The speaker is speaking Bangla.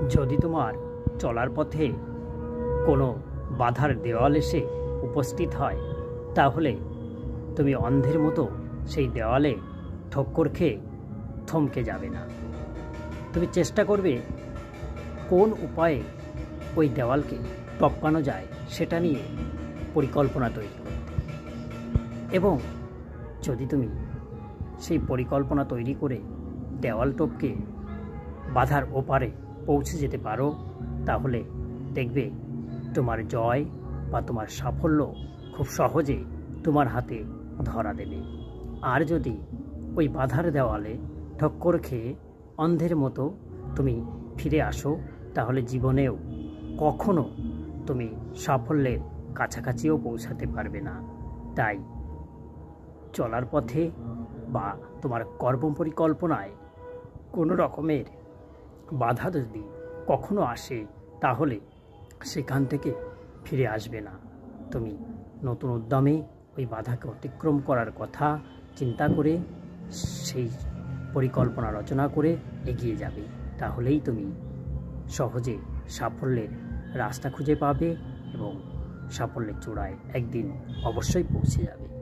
যদি তোমার চলার পথে কোনো বাধার দেওয়াল এসে উপস্থিত হয়, তাহলে তুমি অন্ধের মতো সেই দেওয়ালে ঠক্কর খেয়ে থমকে যাবে না। তুমি চেষ্টা করবে কোন উপায়ে ওই দেওয়ালকে টপকানো যায় সেটা নিয়ে পরিকল্পনা তৈরি করতে। এবং যদি তুমি সেই পরিকল্পনা তৈরি করে দেওয়াল টপকে বাধার ওপারে পৌঁছে যেতে পারো, তাহলে দেখবে তোমার জয় বা তোমার সাফল্য খুব সহজে তোমার হাতে ধরা দেবে। আর যদি ওই বাধার দেওয়ালে ঠক্কর খেয়ে অন্ধের মতো তুমি ফিরে আসো, তাহলে জীবনেও কখনো তুমি সাফল্যের কাছাকাছিও পৌঁছাতে পারবে না। তাই চলার পথে বা তোমার কর্মপরিকল্পনায় কোনো রকমের বাধা যদি কখনো আসে, তাহলে সেখান থেকে ফিরে আসবে না। তুমি নতুন উদ্যমে ওই বাধাকে অতিক্রম করার কথা চিন্তা করে সেই পরিকল্পনা রচনা করে এগিয়ে যাবে। তাহলেই তুমি সহজে সাফল্যের রাস্তা খুঁজে পাবে এবং সাফল্যের চূড়ায় একদিন অবশ্যই পৌঁছে যাবে।